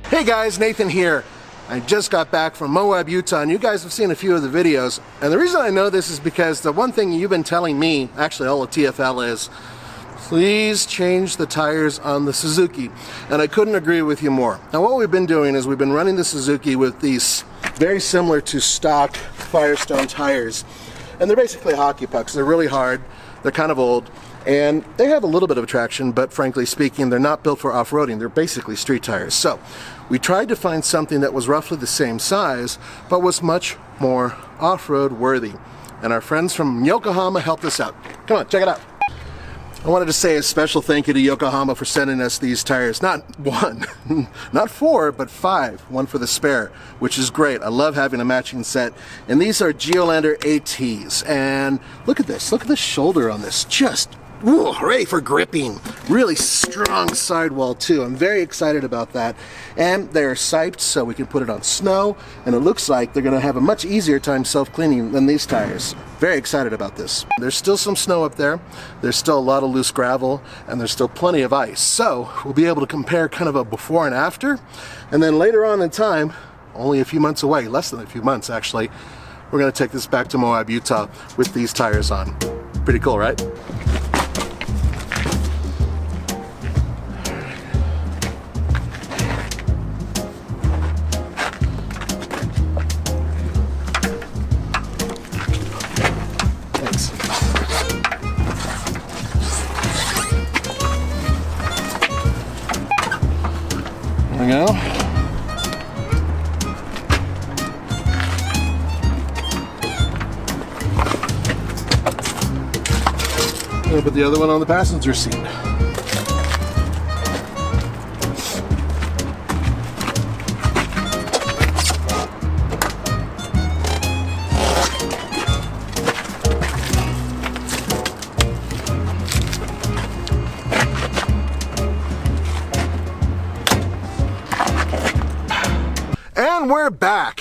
Hey guys, Nathan here. I just got back from Moab, Utah, and you guys have seen a few of the videos. And the reason I know this is because the one thing you've been telling me, actually all of TFL, is please change the tires on the Suzuki. And I couldn't agree with you more. Now what we've been doing is we've been running the Suzuki with these very similar to stock Firestone tires. And they're basically hockey pucks. They're really hard, they're kind of old, and they have a little bit of traction, but frankly speaking, they're not built for off-roading. They're basically street tires. So we tried to find something that was roughly the same size, but was much more off-road worthy. And our friends from Yokohama helped us out. Come on, check it out. I wanted to say a special thank you to Yokohama for sending us these tires. Not one, not four, but five. One for the spare, which is great. I love having a matching set. And these are Geo Lander ATs. And look at this. Look at the shoulder on this. Just ooh, hooray for gripping. Really strong sidewall too. I'm very excited about that. And they're siped so we can put it on snow. And it looks like they're going to have a much easier time self-cleaning than these tires. Very excited about this. There's still some snow up there. There's still a lot of loose gravel. And there's still plenty of ice. So we'll be able to compare kind of a before and after. And then later on in time, only a few months away, less than a few months actually, we're going to take this back to Moab, Utah with these tires on. Pretty cool, right? There we go. I'm going to put the other one on the passenger seat. And we're back.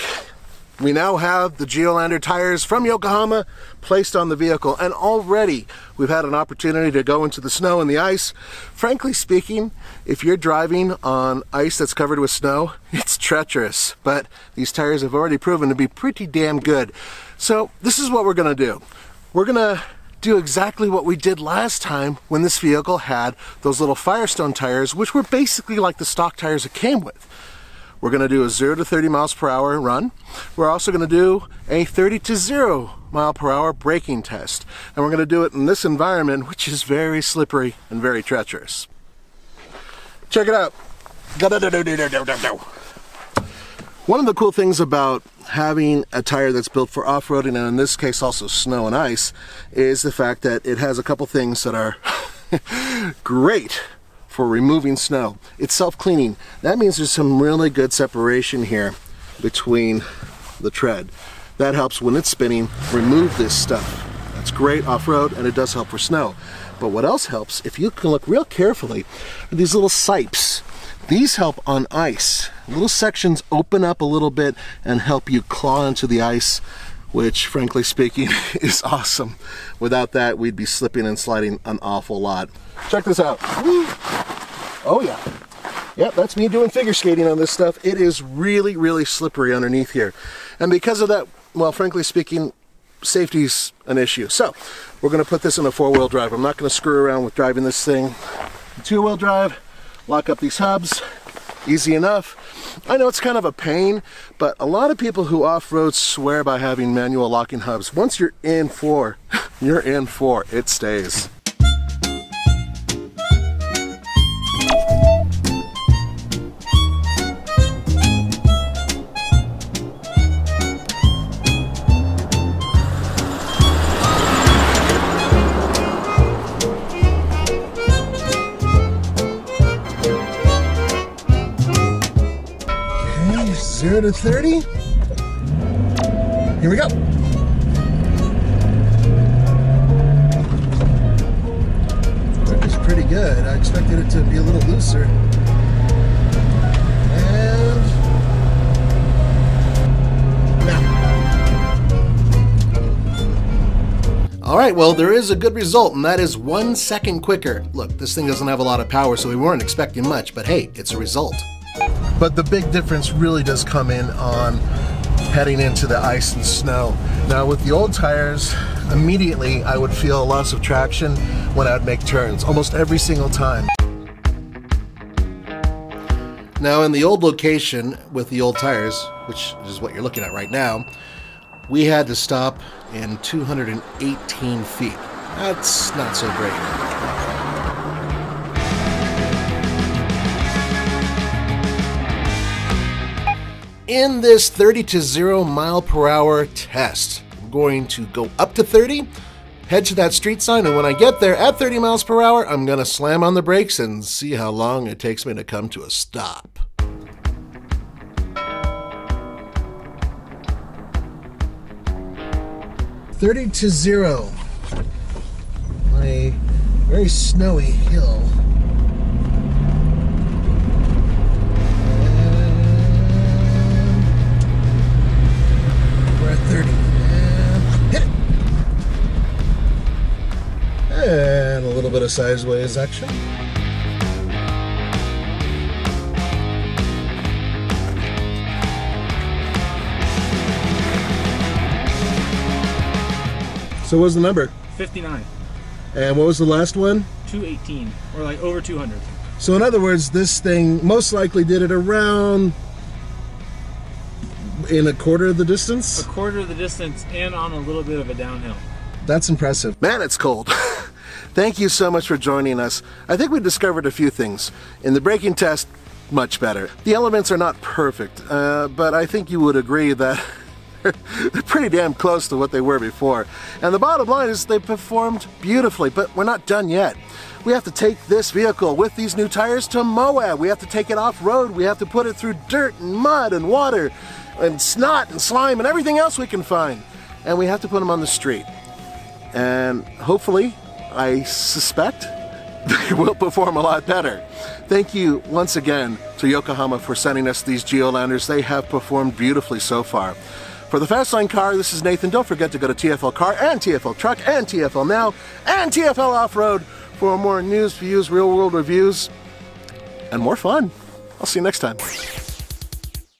We now have the Geo Lander tires from Yokohama placed on the vehicle, and already we've had an opportunity to go into the snow and the ice. Frankly speaking, if you're driving on ice that's covered with snow, it's treacherous, but these tires have already proven to be pretty damn good. So this is what we're gonna do. We're gonna do exactly what we did last time when this vehicle had those little Firestone tires, which were basically like the stock tires it came with. We're going to do a 0 to 30 miles per hour run. We're also going to do a 30 to 0 mile per hour braking test. And we're going to do it in this environment, which is very slippery and very treacherous. Check it out. One of the cool things about having a tire that's built for off-roading, and in this case also snow and ice, is the fact that it has a couple things that are great for removing snow. It's self-cleaning. That means there's some really good separation here between the tread. That helps when it's spinning remove this stuff. That's great off-road, and it does help for snow. But what else helps, if you can look real carefully, are these little sipes. These help on ice. Little sections open up a little bit and help you claw into the ice, which frankly speaking is awesome. Without that, we'd be slipping and sliding an awful lot. Check this out. Woo. Oh yeah. Yep, that's me doing figure skating on this stuff. It is really, really slippery underneath here. And because of that, well, frankly speaking, safety's an issue. So we're gonna put this in a 4-wheel drive. I'm not gonna screw around with driving this thing. 2-wheel drive, lock up these hubs, easy enough. I know it's kind of a pain, but a lot of people who off-road swear by having manual locking hubs. Once you're in for, you're in for, it stays. Okay, 0 to 30. Here we go. That was pretty good. I expected it to be a little looser. And now. All right, well, there is a good result, and that is 1 second quicker. Look, this thing doesn't have a lot of power, so we weren't expecting much, but hey, it's a result. But the big difference really does come in on heading into the ice and snow. Now, with the old tires, immediately I would feel a loss of traction when I would make turns, almost every single time. Now, in the old location with the old tires, which is what you're looking at right now, we had to stop in 218 feet. That's not so great. In this 30 to 0 mile per hour test, I'm going to go up to 30, head to that street sign, and when I get there at 30 miles per hour, I'm gonna slam on the brakes and see how long it takes me to come to a stop. "30 to 0, my very snowy hill. And we're at 30. And hit it! And a little bit of sideways action. So what was the number? 59. And what was the last one? 218, or like over 200. So in other words, this thing most likely did it around in a quarter of the distance? A quarter of the distance and on a little bit of a downhill. That's impressive. Man, it's cold. Thank you so much for joining us. I think we discovered a few things. In the braking test, much better. The elements are not perfect, but I think you would agree that they're pretty damn close to what they were before. And the bottom line is they performed beautifully, but we're not done yet. We have to take this vehicle with these new tires to Moab. We have to take it off-road. We have to put it through dirt and mud and water and snot and slime and everything else we can find. And we have to put them on the street. And hopefully, I suspect, they will perform a lot better. Thank you once again to Yokohama for sending us these Geo Landers. They have performed beautifully so far. For the Fastline Car, this is Nathan. Don't forget to go to TFL Car and TFL Truck and TFLnow and TFL Off-Road for more news, views, real-world reviews, and more fun. I'll see you next time.